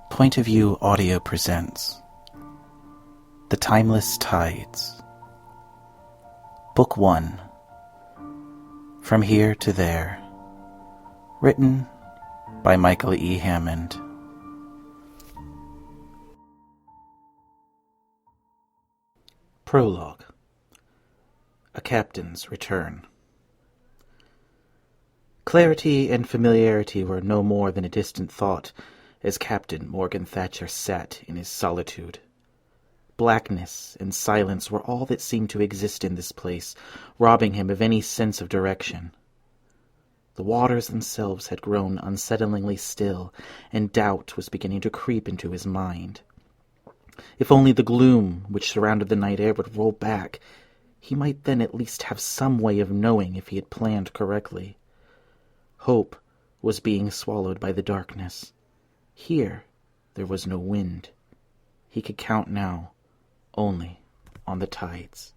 Point of View Audio presents The Timeless Tides, Book 1, From Here to There, written by Michael E. Hammond. Prologue. A Captain's Return. Clarity and familiarity were no more than a distant thought as Captain Morgan Thatcher sat in his solitude. Blackness and silence were all that seemed to exist in this place, robbing him of any sense of direction. The waters themselves had grown unsettlingly still, and doubt was beginning to creep into his mind. If only the gloom which surrounded the night air would roll back, he might then at least have some way of knowing if he had planned correctly. Hope was being swallowed by the darkness. Here there was no wind. He could count now only on the tides.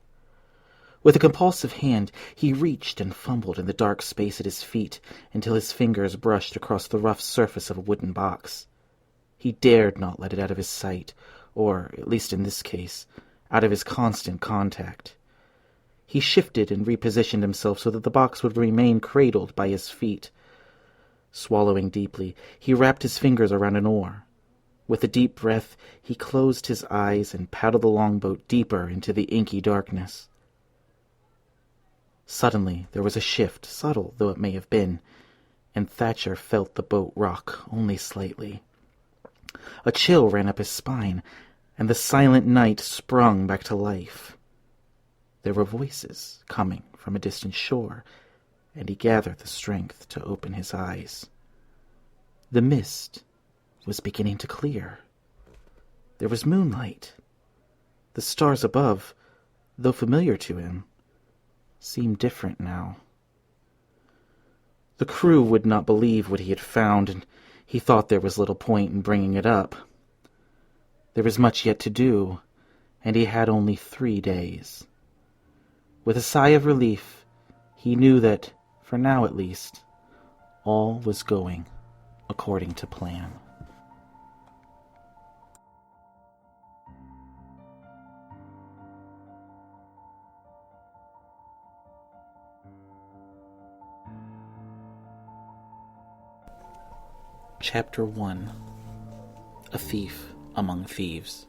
With a compulsive hand, he reached and fumbled in the dark space at his feet until his fingers brushed across the rough surface of a wooden box. He dared not let it out of his sight, or, at least in this case, out of his constant contact. He shifted and repositioned himself so that the box would remain cradled by his feet. Swallowing deeply, he wrapped his fingers around an oar. With a deep breath, he closed his eyes and paddled the longboat deeper into the inky darkness. Suddenly there was a shift, subtle though it may have been, and Thatcher felt the boat rock only slightly. A chill ran up his spine, and the silent night sprung back to life. There were voices coming from a distant shore, and he gathered the strength to open his eyes. The mist was beginning to clear. There was moonlight. The stars above, though familiar to him, seemed different now. The crew would not believe what he had found, and he thought there was little point in bringing it up. There was much yet to do, and he had only 3 days. With a sigh of relief, he knew that, for now at least, all was going according to plan. Chapter 1. A Thief Among Thieves.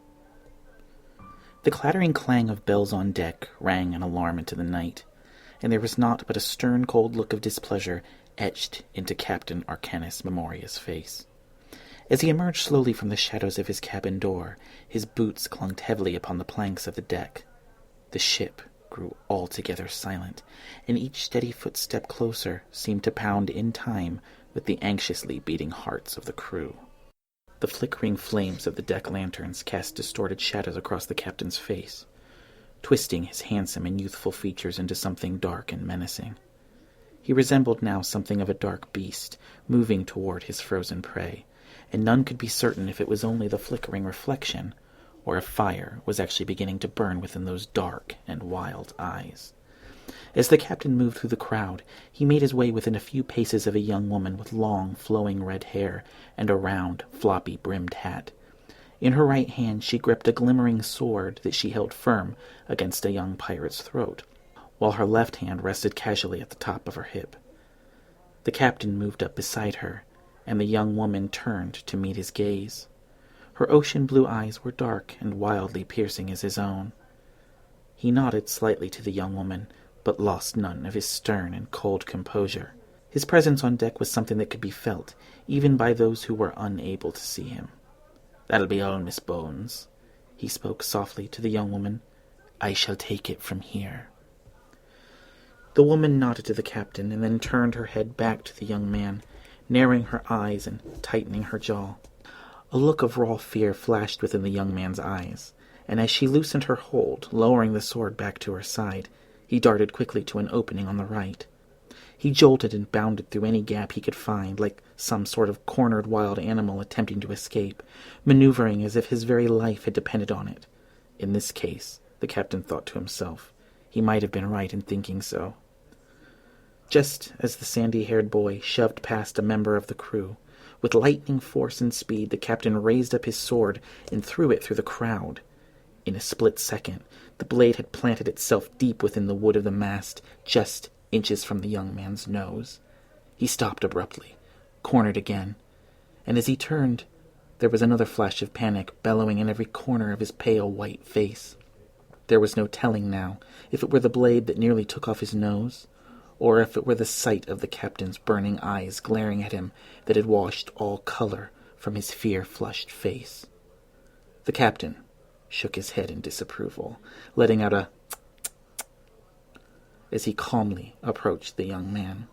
The clattering clang of bells on deck rang an alarm into the night, and there was naught but a stern, cold look of displeasure etched into Captain Arcanus Memoria's face. As he emerged slowly from the shadows of his cabin door, his boots clunked heavily upon the planks of the deck. The ship grew altogether silent, and each steady footstep closer seemed to pound in time with the anxiously beating hearts of the crew. The flickering flames of the deck lanterns cast distorted shadows across the captain's face, twisting his handsome and youthful features into something dark and menacing. He resembled now something of a dark beast, moving toward his frozen prey, and none could be certain if it was only the flickering reflection, or if fire was actually beginning to burn within those dark and wild eyes. As the captain moved through the crowd, he made his way within a few paces of a young woman with long, flowing red hair and a round, floppy-brimmed hat. In her right hand she gripped a glimmering sword that she held firm against a young pirate's throat, while her left hand rested casually at the top of her hip. The captain moved up beside her, and the young woman turned to meet his gaze. Her ocean-blue eyes were dark and wildly piercing as his own. He nodded slightly to the young woman, but lost none of his stern and cold composure. His presence on deck was something that could be felt, even by those who were unable to see him. "That'll be all, Miss Bones," he spoke softly to the young woman. "I shall take it from here." The woman nodded to the captain, and then turned her head back to the young man, narrowing her eyes and tightening her jaw. A look of raw fear flashed within the young man's eyes, and as she loosened her hold, lowering the sword back to her side, he darted quickly to an opening on the right. He jolted and bounded through any gap he could find, like some sort of cornered wild animal attempting to escape, maneuvering as if his very life had depended on it. In this case, the captain thought to himself, he might have been right in thinking so. Just as the sandy-haired boy shoved past a member of the crew, With lightning force and speed, the captain raised up his sword and threw it through the crowd. In a split second, the blade had planted itself deep within the wood of the mast, just inches from the young man's nose. He stopped abruptly, cornered again, and as he turned, there was another flash of panic bellowing in every corner of his pale white face. There was no telling now if it were the blade that nearly took off his nose, or if it were the sight of the captain's burning eyes glaring at him that had washed all color from his fear-flushed face. The captain shook his head in disapproval, letting out a tsk-tsk-tsk as he calmly approached the young man.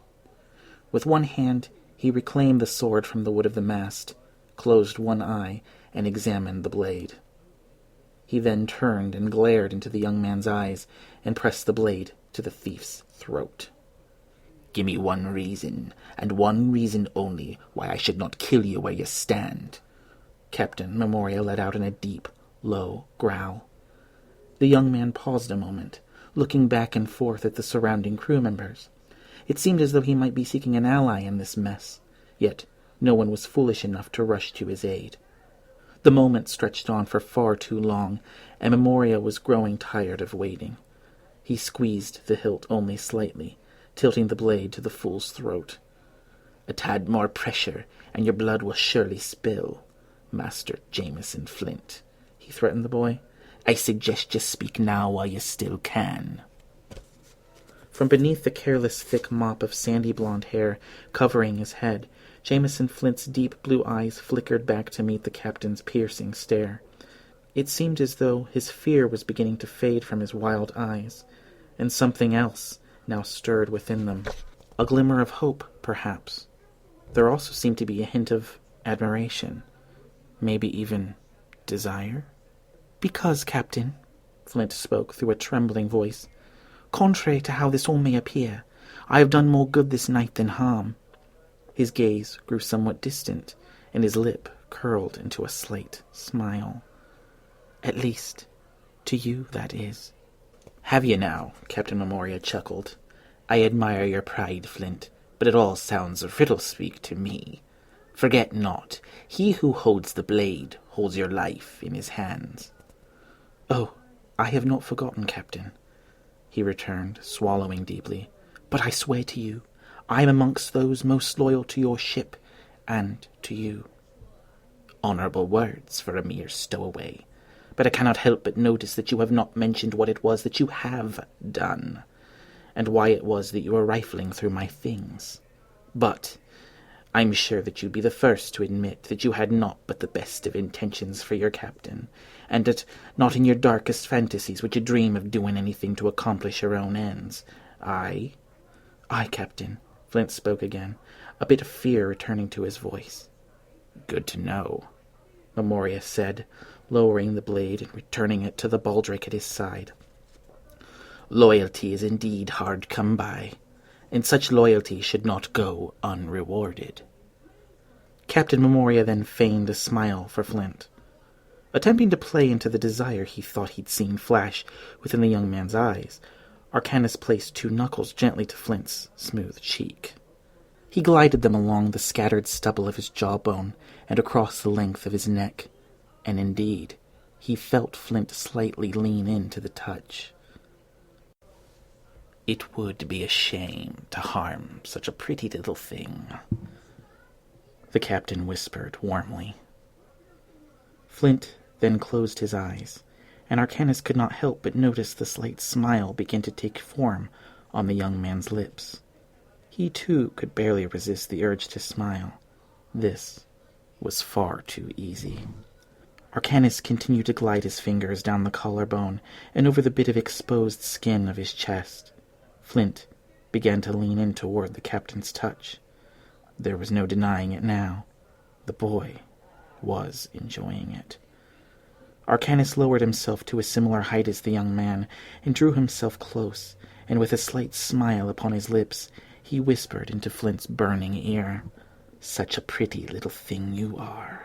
With one hand, he reclaimed the sword from the wood of the mast, closed one eye, and examined the blade. He then turned and glared into the young man's eyes and pressed the blade to the thief's throat. "Give me one reason, and one reason only, why I should not kill you where you stand." Captain Memoria let out in a deep, low growl. The young man paused a moment, looking back and forth at the surrounding crew members. It seemed as though he might be seeking an ally in this mess, yet no one was foolish enough to rush to his aid. The moment stretched on for far too long, and Memoria was growing tired of waiting. He squeezed the hilt only slightly, tilting the blade to the fool's throat. "A tad more pressure, and your blood will surely spill, Master Jameson Flint," he threatened the boy. "I suggest you speak now while you still can." From beneath the careless thick mop of sandy blonde hair covering his head, Jameson Flint's deep blue eyes flickered back to meet the captain's piercing stare. It seemed as though his fear was beginning to fade from his wild eyes, and something else now stirred within them. A glimmer of hope, perhaps. There also seemed to be a hint of admiration, maybe even desire. "Because, Captain," Flint spoke through a trembling voice, "contrary to how this all may appear, I have done more good this night than harm." His gaze grew somewhat distant, and his lip curled into a slight smile. "At least, to you, that is." "Have you now?" Captain Memoria chuckled. "I admire your pride, Flint, but it all sounds riddle-speak to me. Forget not, he who holds the blade holds your life in his hands." "Oh, I have not forgotten, Captain," he returned, swallowing deeply. "But I swear to you, I am amongst those most loyal to your ship and to you." "Honourable words for a mere stowaway. But I cannot help but notice that you have not mentioned what it was that you have done, and why it was that you were rifling through my things. But I'm sure that you'd be the first to admit that you had not but the best of intentions for your captain, and that not in your darkest fantasies would you dream of doing anything to accomplish your own ends. Aye, Captain," Flint spoke again, a bit of fear returning to his voice. "Good to know," Memoria said, lowering the blade and returning it to the baldric at his side. "Loyalty is indeed hard come by, and such loyalty should not go unrewarded." Captain Memoria then feigned a smile for Flint. Attempting to play into the desire he thought he'd seen flash within the young man's eyes, Arcanus placed 2 knuckles gently to Flint's smooth cheek. He glided them along the scattered stubble of his jawbone and across the length of his neck, and indeed, he felt Flint slightly lean into the touch. "It would be a shame to harm such a pretty little thing," the captain whispered warmly. Flint then closed his eyes, and Arcanus could not help but notice the slight smile begin to take form on the young man's lips. He, too, could barely resist the urge to smile. This was far too easy. Arcanus continued to glide his fingers down the collarbone and over the bit of exposed skin of his chest. Flint began to lean in toward the captain's touch. There was no denying it now. The boy was enjoying it. Arcanus lowered himself to a similar height as the young man and drew himself close, and with a slight smile upon his lips, he whispered into Flint's burning ear, "Such a pretty little thing you are,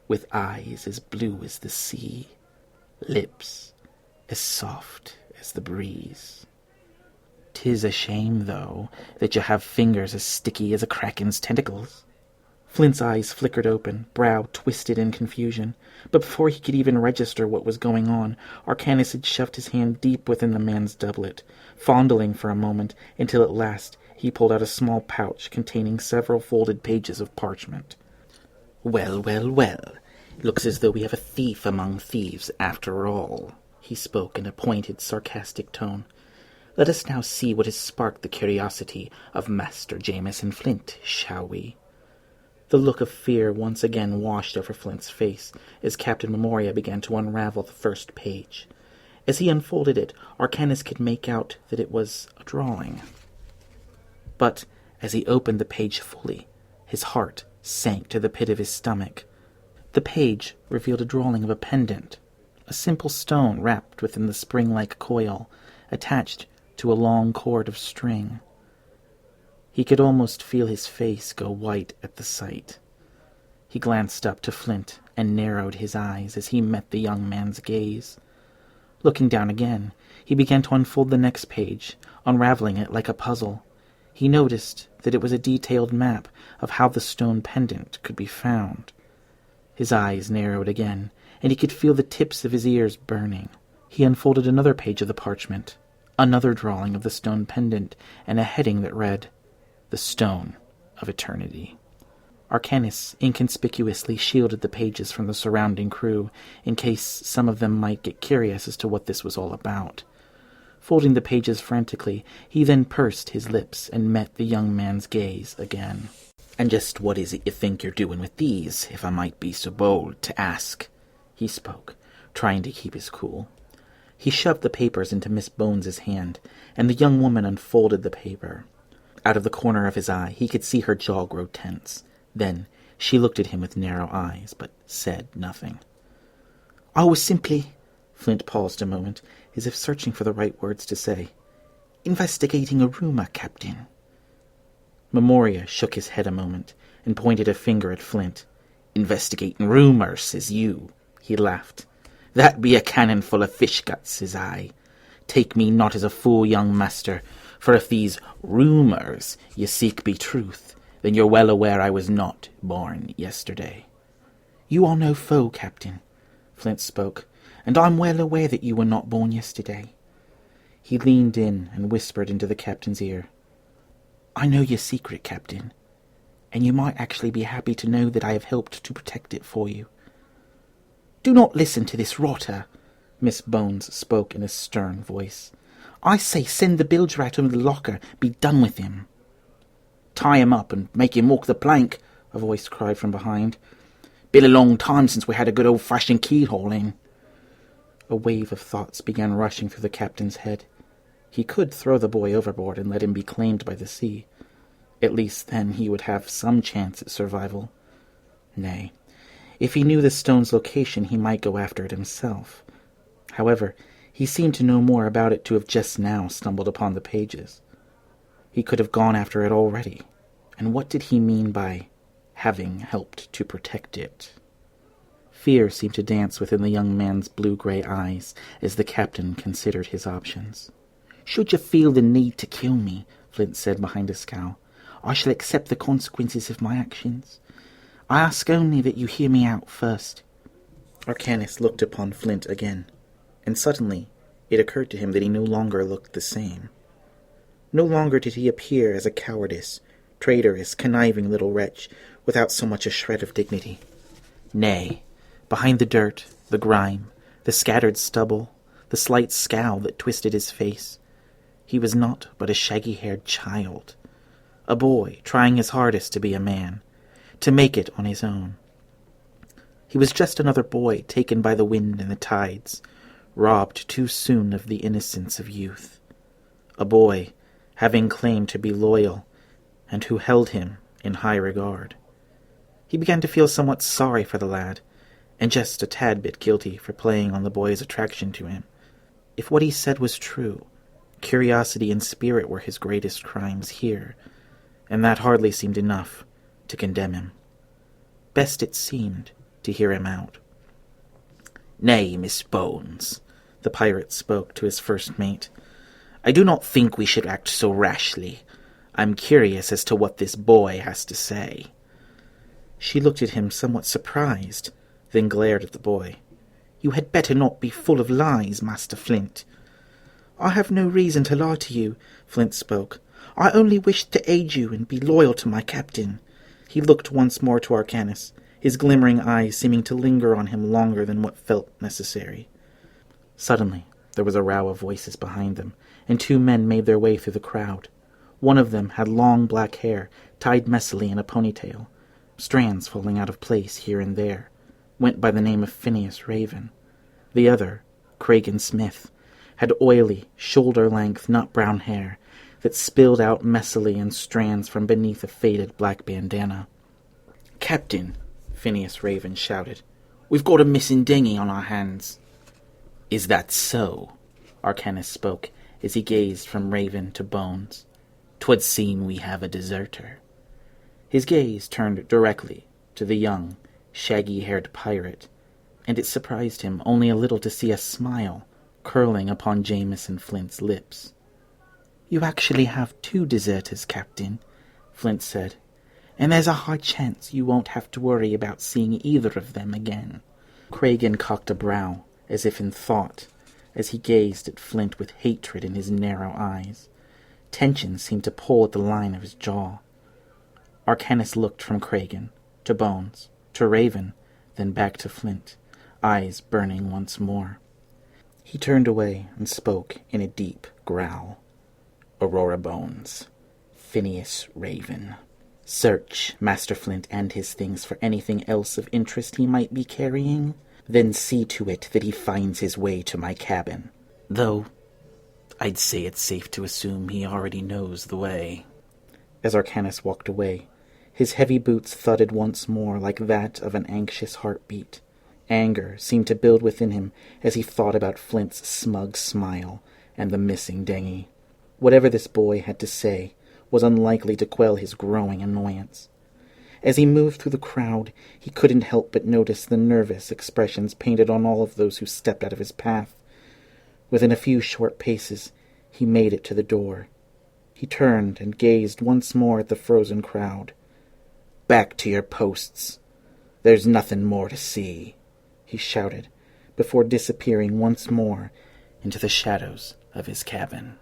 with eyes as blue as the sea, lips as soft as the breeze. 'Tis a shame, though, that you have fingers as sticky as a kraken's tentacles. Flint's eyes flickered open, brow twisted in confusion. But before he could even register what was going on, Arcanus had shoved his hand deep within the man's doublet, fondling for a moment, until at last he pulled out a small pouch containing several folded pages of parchment. "Well, well, well. Looks as though we have a thief among thieves, after all," he spoke in a pointed, sarcastic tone. "Let us now see what has sparked the curiosity of Master Jameson Flint, shall we?" The look of fear once again washed over Flint's face as Captain Memoria began to unravel the first page. As he unfolded it, Arcanus could make out that it was a drawing. But as he opened the page fully, his heart sank to the pit of his stomach. The page revealed a drawing of a pendant, a simple stone wrapped within the spring-like coil, attached to a long cord of string. He could almost feel his face go white at the sight. He glanced up to Flint and narrowed his eyes as he met the young man's gaze. Looking down again, he began to unfold the next page, unraveling it like a puzzle. He noticed that it was a detailed map of how the stone pendant could be found. His eyes narrowed again, and he could feel the tips of his ears burning. He unfolded another page of the parchment, another drawing of the stone pendant, and a heading that read, "The Stone of Eternity." Arcanus inconspicuously shielded the pages from the surrounding crew, in case some of them might get curious as to what this was all about. Folding the pages frantically, he then pursed his lips and met the young man's gaze again. "And just what is it you think you're doing with these, if I might be so bold to ask?" he spoke, trying to keep his cool. He shoved the papers into Miss Bones's hand, and the young woman unfolded the paper. Out of the corner of his eye, he could see her jaw grow tense. Then she looked at him with narrow eyes, but said nothing. "I was simply—" Flint paused a moment, as if searching for the right words to say. "Investigating a rumor, Captain." Memoria shook his head a moment, and pointed a finger at Flint. "Investigating rumors, says you," he laughed. "That be a cannon full of fish guts, says I. Take me not as a fool, young master, for if these rumors ye seek be truth, then you're well aware I was not born yesterday." "You are no foe, Captain," Flint spoke, "and I'm well aware that you were not born yesterday." He leaned in and whispered into the captain's ear. "I know your secret, Captain, and you might actually be happy to know that I have helped to protect it for you." "Do not listen to this rotter," Miss Bones spoke in a stern voice. "I say send the bilge rat into the locker, be done with him." "Tie him up and make him walk the plank," a voice cried from behind. "Been a long time since we had a good old-fashioned keyholing." A wave of thoughts began rushing through the captain's head. He could throw the boy overboard and let him be claimed by the sea. At least then he would have some chance at survival. Nay, if he knew the stone's location, he might go after it himself. However, he seemed to know more about it to have just now stumbled upon the pages. He could have gone after it already. And what did he mean by having helped to protect it? Fear seemed to dance within the young man's blue-gray eyes as the captain considered his options. "Should you feel the need to kill me," Flint said behind a scowl, "I shall accept the consequences of my actions. I ask only that you hear me out first." Arcanus looked upon Flint again, and suddenly it occurred to him that he no longer looked the same. No longer did he appear as a cowardice, traitorous, conniving little wretch, without so much a shred of dignity. Nay, behind the dirt, the grime, the scattered stubble, the slight scowl that twisted his face, he was naught but a shaggy-haired child, a boy trying his hardest to be a man, to make it on his own. He was just another boy taken by the wind and the tides, robbed too soon of the innocence of youth. A boy having claimed to be loyal, and who held him in high regard. He began to feel somewhat sorry for the lad, and just a tad bit guilty for playing on the boy's attraction to him. If what he said was true, curiosity and spirit were his greatest crimes here, and that hardly seemed enough to condemn him. Best it seemed to hear him out. "Nay, Miss Bones," the pirate spoke to his first mate, "I do not think we should act so rashly. I'm curious as to what this boy has to say." She looked at him somewhat surprised, then glared at the boy. "You had better not be full of lies, Master Flint." "I have no reason to lie to you," Flint spoke. "I only wished to aid you and be loyal to my captain." He looked once more to Arcanus, his glimmering eyes seeming to linger on him longer than what felt necessary. Suddenly there was a row of voices behind them, and two men made their way through the crowd. One of them had long black hair, tied messily in a ponytail, strands falling out of place here and there, went by the name of Phineas Raven. The other, Cragen Smith, had oily, shoulder-length, nut-brown hair that spilled out messily in strands from beneath a faded black bandana. "Captain," Phineas Raven shouted, "we've got a missing dinghy on our hands." "Is that so?" Arcanus spoke as he gazed from Raven to Bones. "'Twould seem we have a deserter." His gaze turned directly to the young, shaggy-haired pirate, and it surprised him only a little to see a smile curling upon Jameson Flint's lips. "You actually have two deserters, Captain," Flint said, "and there's a high chance you won't have to worry about seeing either of them again." Cragen cocked a brow, as if in thought, as he gazed at Flint with hatred in his narrow eyes. Tension seemed to pull at the line of his jaw. Arcanus looked from Cragen, to Bones, to Raven, then back to Flint, eyes burning once more. He turned away and spoke in a deep growl. "Aurora Bones, Phineas Raven. Search Master Flint and his things for anything else of interest he might be carrying, then see to it that he finds his way to my cabin. Though I'd say it's safe to assume he already knows the way." As Arcanus walked away, his heavy boots thudded once more like that of an anxious heartbeat. Anger seemed to build within him as he thought about Flint's smug smile and the missing dinghy. Whatever this boy had to say was unlikely to quell his growing annoyance. As he moved through the crowd, he couldn't help but notice the nervous expressions painted on all of those who stepped out of his path. Within a few short paces, he made it to the door. He turned and gazed once more at the frozen crowd. "Back to your posts. There's nothing more to see," he shouted, before disappearing once more into the shadows of his cabin.